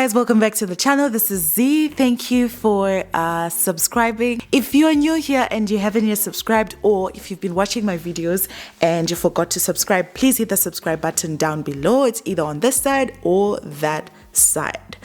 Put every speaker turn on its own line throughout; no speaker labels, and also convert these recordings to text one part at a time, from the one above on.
guys, welcome back to the channel. This is Z. Thank you for subscribing. If you are new here and you haven't yet subscribed, or if you've been watching my videos and you forgot to subscribe, please hit the subscribe button down below. It's either on this side or that side.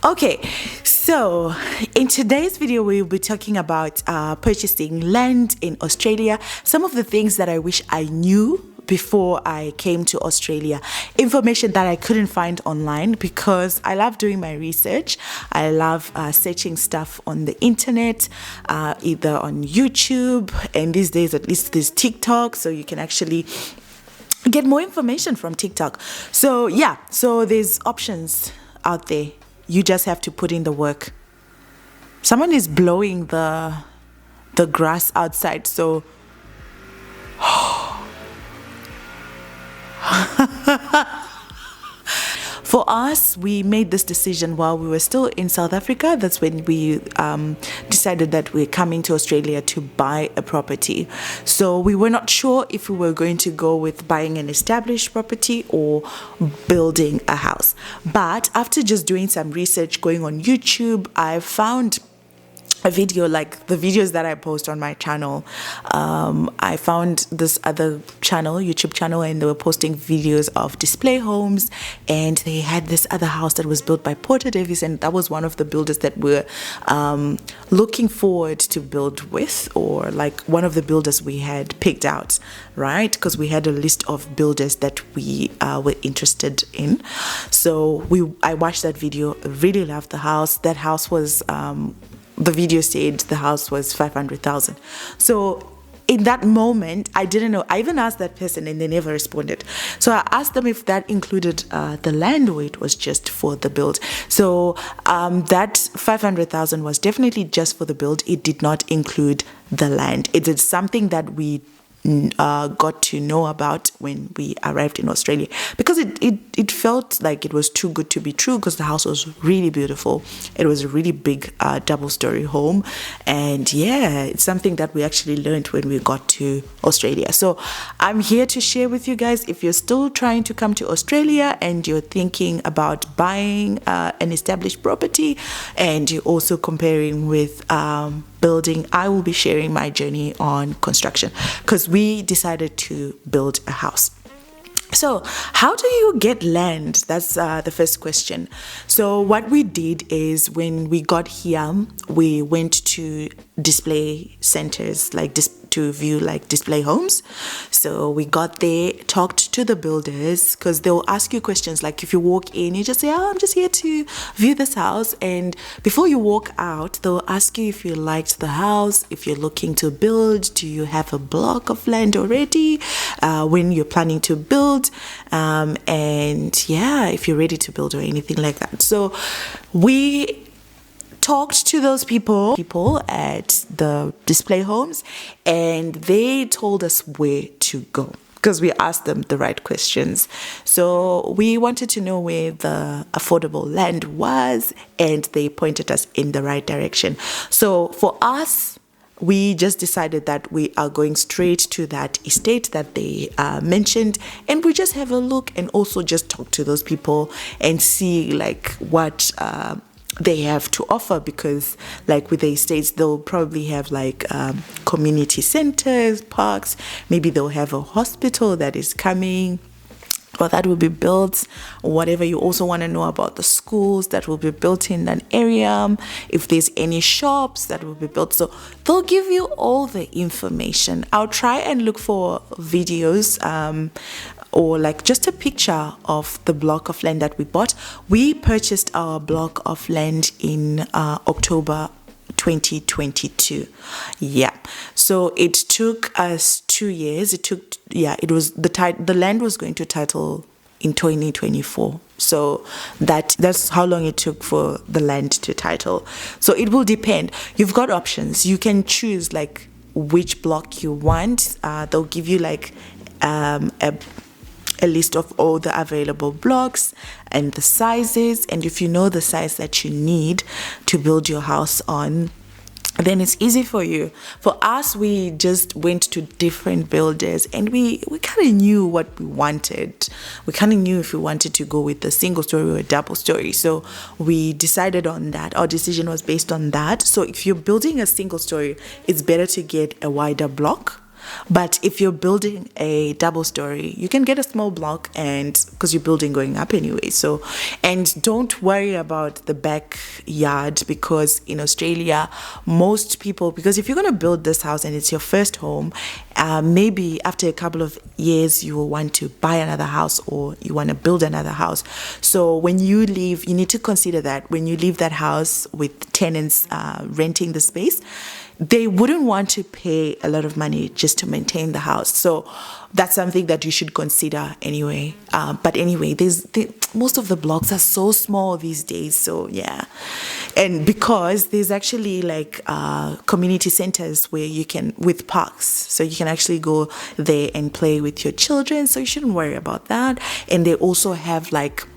Okay, so in today's video we'll be talking about purchasing land in Australia, some of the things that I wish I knew before I came to Australia, information that I couldn't find online, because I love doing my research. I love searching stuff on the internet, either on YouTube, and these days at least there's TikTok, so you can actually get more information from TikTok. So yeah, so there's options out there. You just have to put in the work. Someone is blowing the grass outside, so for us, we made this decision while we were still in South Africa. That's when we decided that we're coming to Australia to buy a property. So we were not sure if we were going to go with buying an established property or building a house. But after just doing some research, going on YouTube, I found a video like the videos that I post on my channel. I found this other channel, YouTube channel, and they were posting videos of display homes, and they had this other house that was built by Porter Davis, and that was one of the builders that we're looking forward to build with, or like one of the builders we had picked out, right? Because we had a list of builders that we were interested in. So I watched that video, really loved the house. That house was the video said the house was 500,000. So in that moment, I didn't know. I even asked that person and they never responded. So I asked them if that included the land or it was just for the build. So that 500,000 was definitely just for the build. It did not include the land. It is something that we got to know about when we arrived in Australia, because it felt like it was too good to be true, because the house was really beautiful. It was a really big double-story home, and yeah, it's something that we actually learned when we got to Australia. So I'm here to share with you guys, if you're still trying to come to Australia and you're thinking about buying an established property, and you're also comparing with building, I will be sharing my journey on construction, because we decided to build a house. So how do you get land? That's the first question. So what we did is, when we got here, we went to display centers, like to view like display homes. So we got there, talked to the builders, because they'll ask you questions like, if you walk in, you just say, oh, I'm just here to view this house, and before you walk out, they'll ask you if you liked the house, if you're looking to build, do you have a block of land already, when you're planning to build, and yeah, if you're ready to build or anything like that. So we talked to those people at the display homes, and they told us where to go, because we asked them the right questions. So we wanted to know where the affordable land was, and they pointed us in the right direction. So for us, we just decided that we are going straight to that estate that they mentioned, and we just have a look and also just talk to those people and see like what they have to offer, because like with the estates, they'll probably have like community centers, parks, maybe they'll have a hospital that is coming or that will be built, or whatever. You also want to know about the schools that will be built in that area, if there's any shops that will be built. So they'll give you all the information. I'll try and look for videos or like just a picture of the block of land that we bought. We purchased our block of land in October 2022. Yeah, so it took us 2 years. The land was going to title in 2024. So that's how long it took for the land to title. So it will depend. You've got options. You can choose like which block you want. They'll give you like a list of all the available blocks and the sizes, and if you know the size that you need to build your house on, then it's easy for you. For us, we just went to different builders and we kind of knew what we wanted. We kind of knew if we wanted to go with a single story or a double story. So we decided on that. Our decision was based on that. So if you're building a single story, it's better to get a wider block. But if you're building a double story, you can get a small block, and because you're building going up anyway. So, and don't worry about the backyard, because in Australia, most people, because if you're going to build this house and it's your first home, maybe after a couple of years you will want to buy another house or you want to build another house. So when you leave, you need to consider that when you leave that house with tenants renting the space, they wouldn't want to pay a lot of money just to maintain the house. So that's something that you should consider anyway. But anyway, most of the blocks are so small these days. So yeah. And because there's actually like community centers where you can, with parks, so you can actually go there and play with your children. So you shouldn't worry about that. And they also have like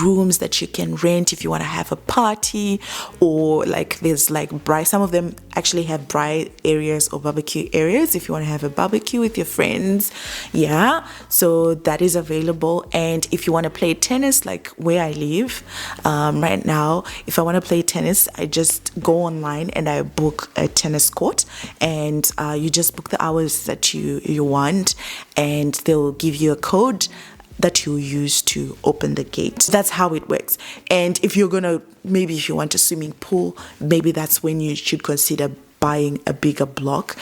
rooms that you can rent if you want to have a party, or like there's like some of them actually have braai areas or barbecue areas if you want to have a barbecue with your friends. Yeah, so that is available. And if you want to play tennis, like where I live right now, if I want to play tennis, I just go online and I book a tennis court, and you just book the hours that you want, and they'll give you a code that you use to open the gate. That's how it works. And if you're gonna, maybe if you want a swimming pool, maybe that's when you should consider buying a bigger block,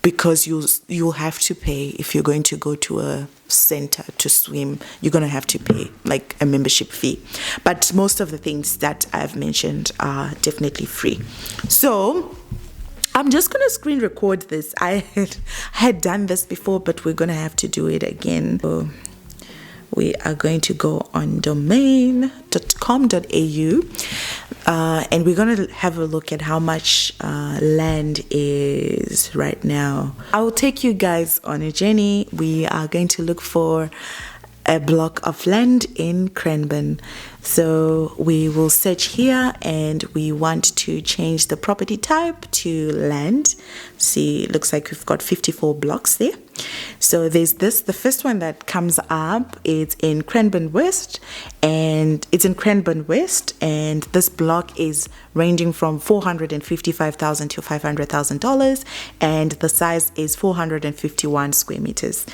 because you'll have to pay. If you're going to go to a center to swim, you're gonna have to pay like a membership fee. But most of the things that I've mentioned are definitely free. So I'm just going to screen record this. I had done this before, but we're going to have to do it again. So we are going to go on domain.com.au and we're going to have a look at how much land is right now. I will take you guys on a journey. We are going to look for a block of land in Cranbourne. So we will search here and we want to change the property type to land. See, it looks like we've got 54 blocks there. So there's this, the first one that comes up, it's in Cranbourne West, and it's in Cranbourne West, and this block is ranging from $455,000 to $500,000, and the size is 451 square meters.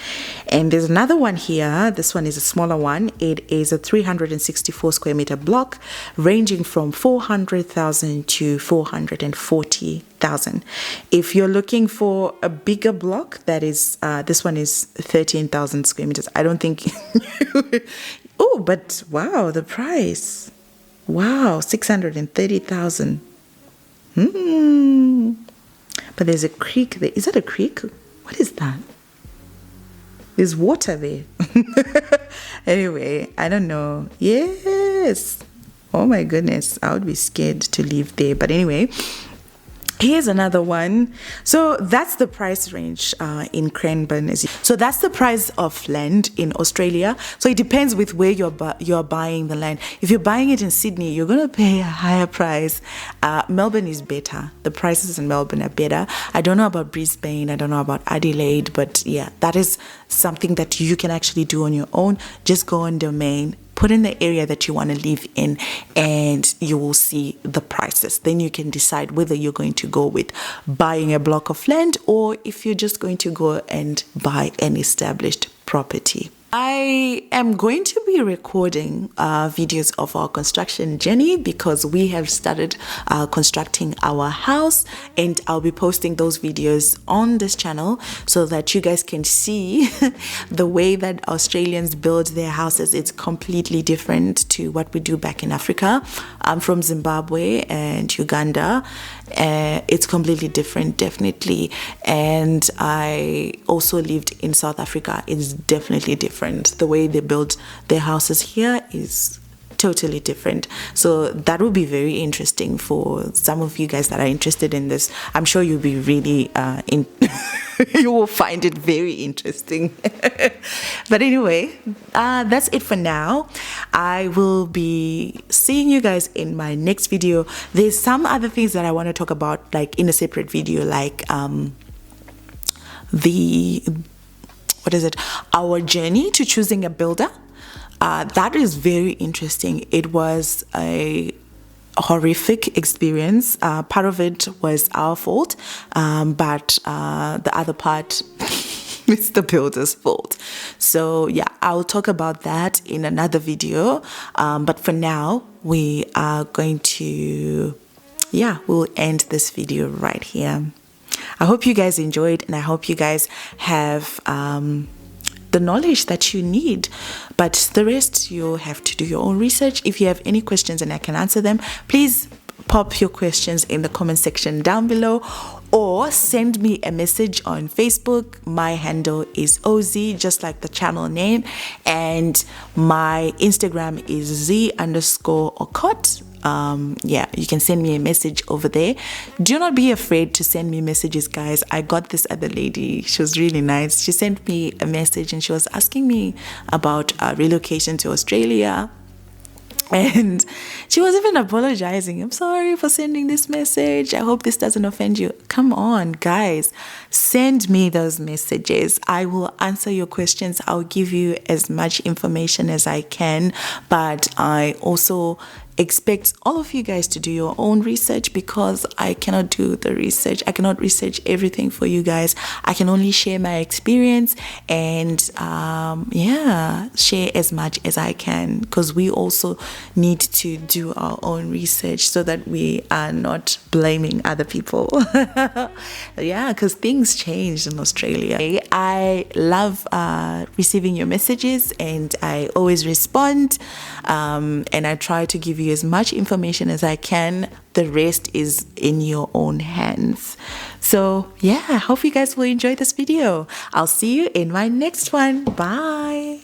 And there's another one here. This one is a smaller one. It is a 364 square meter block, ranging from $400,000 to $440,000. If you're looking for a bigger block, that is this one is 13,000 square meters. I don't think oh, but wow, the price, wow, 630,000. But there's a creek there. Is that a creek? What is that? There's water there. Anyway, I don't know. Yes, oh my goodness, I would be scared to live there. But anyway, here's another one. So that's the price range in Cranbourne. So that's the price of land in Australia. So it depends with where you're buying the land. If you're buying it in Sydney, you're going to pay a higher price. Melbourne is better. The prices in Melbourne are better. I don't know about Brisbane. I don't know about Adelaide. But yeah, that is something that you can actually do on your own. Just go on Domain, put in the area that you want to live in, and you will see the prices. Then you can decide whether you're going to go with buying a block of land or if you're just going to go and buy an established property. I am going to be recording videos of our construction journey because we have started constructing our house, and I'll be posting those videos on this channel so that you guys can see the way that Australians build their houses. It's completely different to what we do back in Africa. I'm from Zimbabwe and Uganda. It's completely different, definitely. And I also lived in South Africa. It's definitely different. The way they build their houses here is totally different. So that will be very interesting for some of you guys that are interested in this. I'm sure you'll be really You will find it very interesting. But anyway, that's it for now. I will be seeing you guys in my next video. There's some other things that I want to talk about, like in a separate video, like our journey to choosing a builder. That is very interesting. It was a horrific experience. Part of it was our fault, but the other part it's the builder's fault. So yeah, I'll talk about that in another video, but for now we are going to we'll end this video right here. I hope you guys enjoyed, and I hope you guys have the knowledge that you need, but the rest you'll have to do your own research. If you have any questions and I can answer them, please pop your questions in the comment section down below, or send me a message on Facebook. My handle is OZ, just like the channel name, and my Instagram is Z_Okot. You can send me a message over there. Do not be afraid to send me messages, guys. I got this other lady, she was really nice. She sent me a message and she was asking me about relocation to Australia, and she was even apologizing. I'm sorry for sending this message, I hope this doesn't offend you. Come on, guys, send me those messages. I will answer your questions. I'll give you as much information as I can, but I also expect all of you guys to do your own research, because I cannot do the research. I cannot research everything for you guys. I can only share my experience and share as much as I can, because we also need to do our own research so that we are not blaming other people. Because things changed in Australia. I love receiving your messages, and I always respond, and I try to give you as much information as I can. The rest is in your own hands. So I hope you guys will enjoy this video. I'll see you in my next one. Bye.